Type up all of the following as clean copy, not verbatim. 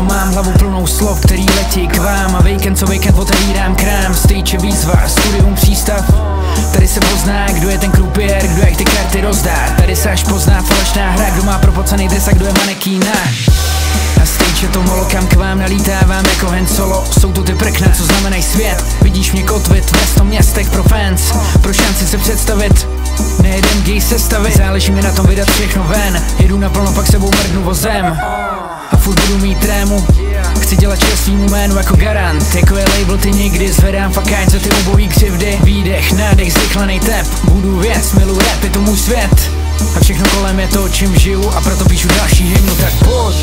Ráno mám hlavu plnou slov, který letí k vám. A víkend co víkend otevírám krám. Stage výzva, studium přístav. Tady se pozná, kdo je ten krupiér, kdo jak ty karty rozdá. Tady se až pozná falešná hra, kdo má propocený dres a kdo je manekína. A stage je to molo, kam k vám nalítávám jako Han Solo. Jsou to ty prkna, co znamenají svět. Vidíš mě kotvit ve 100 městech pro fans. Pro šanci se představit, nejeden gay sestavit. Záleží mi na tom vydat všechno ven. Jedu naplno, pak sebou mrdnu vozem. A furt budu mít trému. Chci dělat čest svýmu jménu jako garant. Jako je label, ty nikdy zvedám fakáč za ty ubohý křivdy. Výdech, nádech, zrychlený tep. Budu věc, miluji rap, je to můj svět. A všechno kolem je to, čím žiju. A proto píšu další hymnu, tak pojď.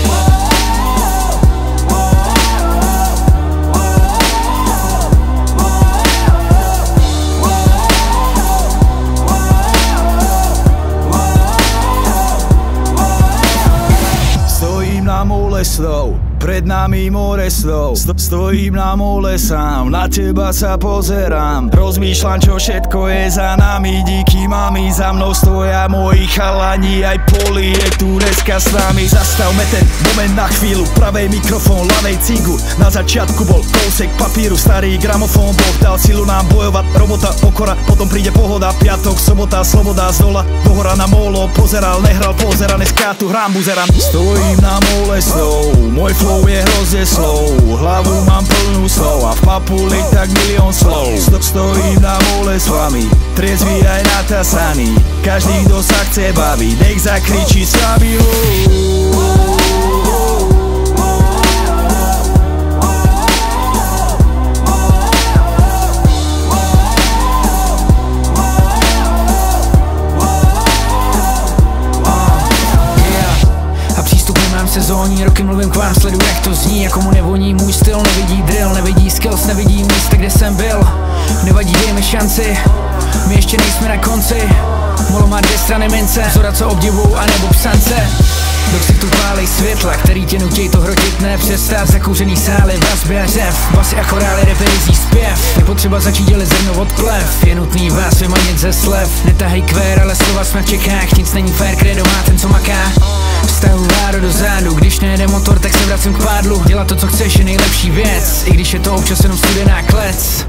Na mole slov, pred nami more slov. Stojím na mole sám, na teba sa pozerám. Rozmýšľam, čo všetko je za nami. Díky mami, za mnou stoja moji chalani. Aj Poli je tu dneska s nami. Zastavme ten moment na chvíľu. Pravej mikrofón, ľavej cigu. Na začiatku bol kousek papíru. Starý gramofón, Boh dal silu nám bojovať. Robota, pokora, potom príde pohoda. Piatok, sobota, sloboda z dola do hora na molo. Pozeral, nehral, pozera, dneska tu hrám buzeran. Stojím na mole slov, môj flow je hrozne slow. Hlavu mám plnú slov a v papuli tak milión slov. Stojím na mole s vami, triezvy aj natasaný. Každý, kto sa chce baviť, nech zakričí s vami. Sezóní, roky mluvím k vám, sleduju jak to zní. Jako mu nevoní můj styl, nevidí drill, nevidí skills, nevidí místa, kde jsem byl. Nevadí, dej mi šanci, my ještě nejsme na konci. Molo má dvě strany mince, vzora co obdivujou, anebo psance. Do ksichtu pálej světla, který tě nutěj to hrotit, ne přestát. Zakouřený sály, vazby a řev, basy a chorály, reperizí zpěv. Je potřeba začít dělit zrno od plev, je nutný vás vymanit ze slev. Netahej kvér, ale slova jsme v Čechách, nic není fair, kredo má ten co maká. Vztahu váro do zádu, když nejede motor, tak se vracím k pádlu. Dělat to, co chceš, je nejlepší věc, i když je to občas jenom studená klec.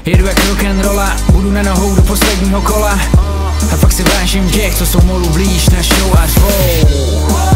Jedu jak rock'n'rolla, budu na nohou do posledního kola. A fakt si vážím těch, co jsou molu blíž na show a řvou.